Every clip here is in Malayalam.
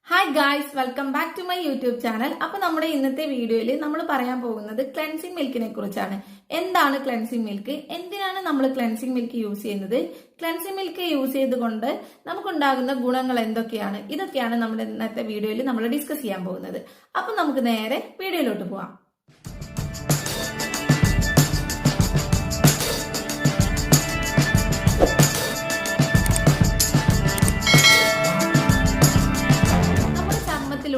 Hi guys, welcome back to my YouTube channel. അപ്പൊ നമ്മുടെ ഇന്നത്തെ വീഡിയോയിൽ നമ്മൾ പറയാൻ പോകുന്നത് ക്ലെൻസിങ് മിൽക്കിനെ കുറിച്ചാണ്. എന്താണ് ക്ലെൻസിങ് മിൽക്ക്, എന്തിനാണ് നമ്മൾ ക്ലെൻസിങ് മിൽക്ക് യൂസ് ചെയ്യുന്നത്, ക്ലെൻസിങ് മിൽക്ക് യൂസ് ചെയ്തുകൊണ്ട് നമുക്കുണ്ടാകുന്ന ഗുണങ്ങൾ എന്തൊക്കെയാണ്, ഇതൊക്കെയാണ് നമ്മുടെ ഇന്നത്തെ വീഡിയോയിൽ നമ്മൾ ഡിസ്കസ് ചെയ്യാൻ പോകുന്നത്. അപ്പൊ നമുക്ക് നേരെ വീഡിയോയിലോട്ട് പോവാം.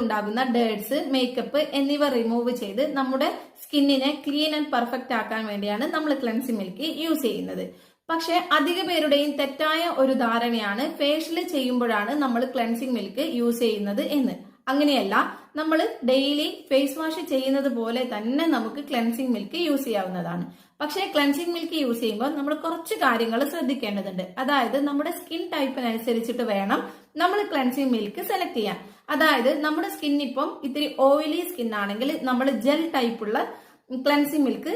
ഉണ്ടാകുന്ന ഡേർട്സ്, മേക്കപ്പ് എന്നിവ റിമൂവ് ചെയ്ത് നമ്മുടെ സ്കിന്നിനെ ക്ലീൻ ആൻഡ് പെർഫെക്റ്റ് ആക്കാൻ വേണ്ടിയാണ് നമ്മൾ ക്ലെൻസിങ് മിൽക്ക് യൂസ് ചെയ്യുന്നത്. പക്ഷെ അധിക പേരുടെയും തെറ്റായ ഒരു ധാരണയാണ് ഫേഷ്യൽ ചെയ്യുമ്പോഴാണ് നമ്മൾ ക്ലെൻസിങ് മിൽക്ക് യൂസ് ചെയ്യുന്നത് എന്ന്. അങ്ങനെയല്ല, നമ്മൾ ഡെയിലി ഫേസ് വാഷ് ചെയ്യുന്നത് പോലെ തന്നെ നമുക്ക് ക്ലെൻസിങ് മിൽക്ക് യൂസ് ചെയ്യാവുന്നതാണ്. പക്ഷേ ക്ലെൻസിങ് മിൽക്ക് യൂസ് ചെയ്യുമ്പോൾ നമ്മൾ കുറച്ച് കാര്യങ്ങൾ ശ്രദ്ധിക്കേണ്ടതുണ്ട്. അതായത് നമ്മുടെ സ്കിൻ ടൈപ്പിനനുസരിച്ചിട്ട് വേണം നമ്മൾ ക്ലെൻസിങ് മിൽക്ക് സെലക്ട് ചെയ്യാൻ. അതായത് നമ്മുടെ സ്കിൻ ഇപ്പം ഇത്തിരി ഓയിലി സ്കിൻ ആണെങ്കിൽ നമ്മൾ ജെൽ ടൈപ്പുള്ള ക്ലെൻസിങ് മിൽക്ക്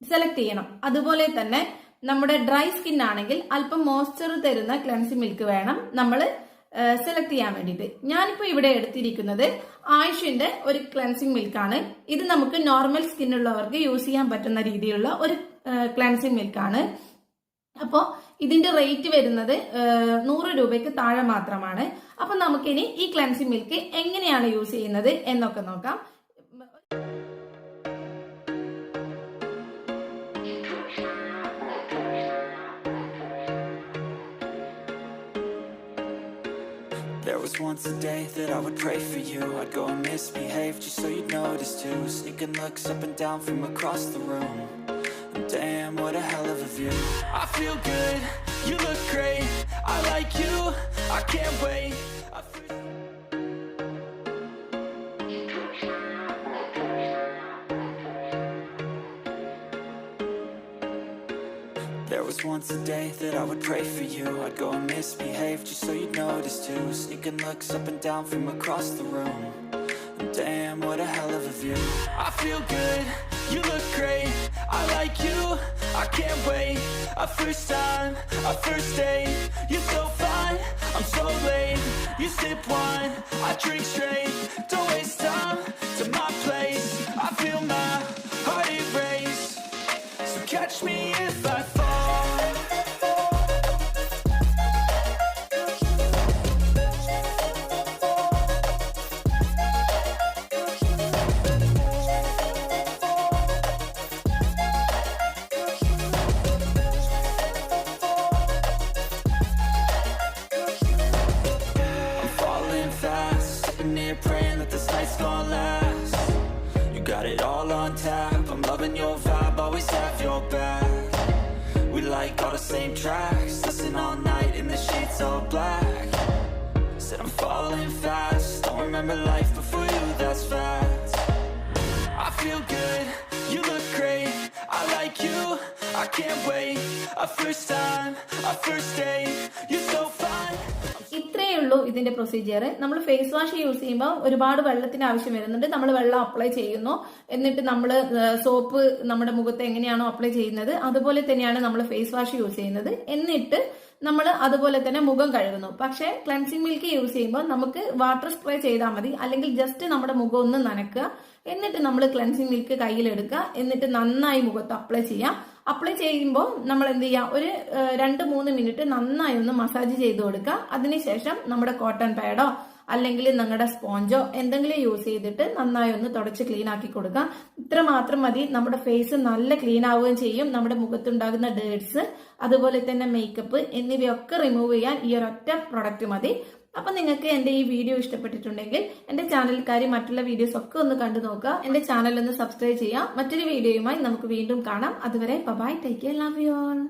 സെലക്ട് ചെയ്യണം. അതുപോലെ തന്നെ നമ്മുടെ ഡ്രൈ സ്കിൻ ആണെങ്കിൽ അല്പം മോയ്സ്ചർ തരുന്ന ക്ലെൻസിങ് മിൽക്ക് വേണം നമ്മൾ സെലക്ട് ചെയ്യാൻ വേണ്ടിയിട്ട്. ഞാനിപ്പോ ഇവിടെ എടുത്തിരിക്കുന്നത് ആയുഷിന്റെ ഒരു ക്ലെൻസിങ് മിൽക്കാണ്. ഇത് നമുക്ക് നോർമൽ സ്കിൻ ഉള്ളവർക്ക് യൂസ് ചെയ്യാൻ പറ്റുന്ന രീതിയിലുള്ള ഒരു ക്ലെൻസിങ് മിൽക്കാണ്. അപ്പോൾ ഇതിന്റെ റേറ്റ് വരുന്നത് 100 രൂപയ്ക്ക് താഴെ മാത്രമാണ്. അപ്പൊ നമുക്കിനി ഈ ക്ലെൻസിങ് മിൽക്ക് എങ്ങനെയാണ് യൂസ് ചെയ്യുന്നത് എന്നൊക്കെ നോക്കാം. There was once a day that I would pray for you. I'd go and misbehave just so you'd notice too. Sneaking looks up and down from across the room. And damn, what a hell of a view. I feel good, you look great. I like you, I can't wait. There was once a day that I would pray for you. I'd go and misbehave just so you'd notice too. Sneaking looks up and down from across the room. And damn, what a hell of a view. I feel good, you look great. I like you, I can't wait. A first time, a first date. You're so fine, I'm so late. You sip wine, I drink straight. Don't waste time to my place. I feel my heart erase. So catch me if I fall. Praying that this night's gonna last. You got it all on tap. I'm loving your vibe, always have your back. We like all the same tracks. Listen all night in the sheets all black. Said I'm falling fast. Don't remember life before you, that's fact. I feel good, you look great. I like you, I can't wait. A first time, a first date. You're so fine. ഇത്രയേ ഉള്ളൂ ഇതിന്റെ പ്രൊസീജിയർ. നമ്മൾ ഫേസ് വാഷ് യൂസ് ചെയ്യുമ്പോൾ ഒരുപാട് വെള്ളത്തിന് ആവശ്യം വരുന്നുണ്ട്. നമ്മൾ വെള്ളം അപ്ലൈ ചെയ്യുന്നു, എന്നിട്ട് നമ്മൾ സോപ്പ് നമ്മുടെ മുഖത്ത് എങ്ങനെയാണോ അപ്ലൈ ചെയ്യുന്നത് അതുപോലെ തന്നെയാണ് നമ്മൾ ഫേസ് വാഷ് യൂസ് ചെയ്യുന്നത്. എന്നിട്ട് നമ്മൾ അതുപോലെ തന്നെ മുഖം കഴുകുന്നു. പക്ഷേ ക്ലെൻസിങ് മിൽക്ക് യൂസ് ചെയ്യുമ്പോൾ നമുക്ക് വാട്ടർ സ്പ്രേ ചെയ്താൽ മതി, അല്ലെങ്കിൽ ജസ്റ്റ് നമ്മുടെ മുഖം ഒന്ന് നനക്കുക, എന്നിട്ട് നമ്മൾ ക്ലെൻസിങ് മിൽക്ക് കയ്യിലെടുക്കുക, എന്നിട്ട് നന്നായി മുഖത്ത് അപ്ലൈ ചെയ്യാം. അപ്ലൈ ചെയ്യുമ്പോൾ നമ്മൾ എന്ത് ചെയ്യുക, ഒരു 2-3 മിനിറ്റ് നന്നായി ഒന്ന് മസാജ് ചെയ്ത് കൊടുക്കുക. അതിനുശേഷം നമ്മുടെ കോട്ടൺ പാഡോ അല്ലെങ്കിൽ നിങ്ങളുടെ സ്പോഞ്ചോ എന്തെങ്കിലും യൂസ് ചെയ്തിട്ട് നന്നായി ഒന്ന് തുടച്ച് ക്ലീൻ ആക്കി കൊടുക്കുക. ഇത്ര മാത്രം മതി. നമ്മുടെ ഫേസ് നല്ല ക്ലീൻ ആവുകയും ചെയ്യും. നമ്മുടെ മുഖത്തുണ്ടാകുന്ന ഡേർട്സ്, അതുപോലെ തന്നെ മേക്കപ്പ് എന്നിവയൊക്കെ റിമൂവ് ചെയ്യാൻ ഈ ഒരൊറ്റ പ്രൊഡക്റ്റ് മതി. അപ്പൊ നിങ്ങൾക്ക് എന്റെ ഈ വീഡിയോ ഇഷ്ടപ്പെട്ടിട്ടുണ്ടെങ്കിൽ എന്റെ ചാനൽക്കാരി മറ്റുള്ള വീഡിയോസ് ഒക്കെ ഒന്ന് കണ്ടു നോക്കുക. എന്റെ ചാനൽ ഒന്ന് സബ്സ്ക്രൈബ് ചെയ്യാം. മറ്റൊരു വീഡിയോയുമായി നമുക്ക് വീണ്ടും കാണാം. അതുവരെ bye, take care, love you all.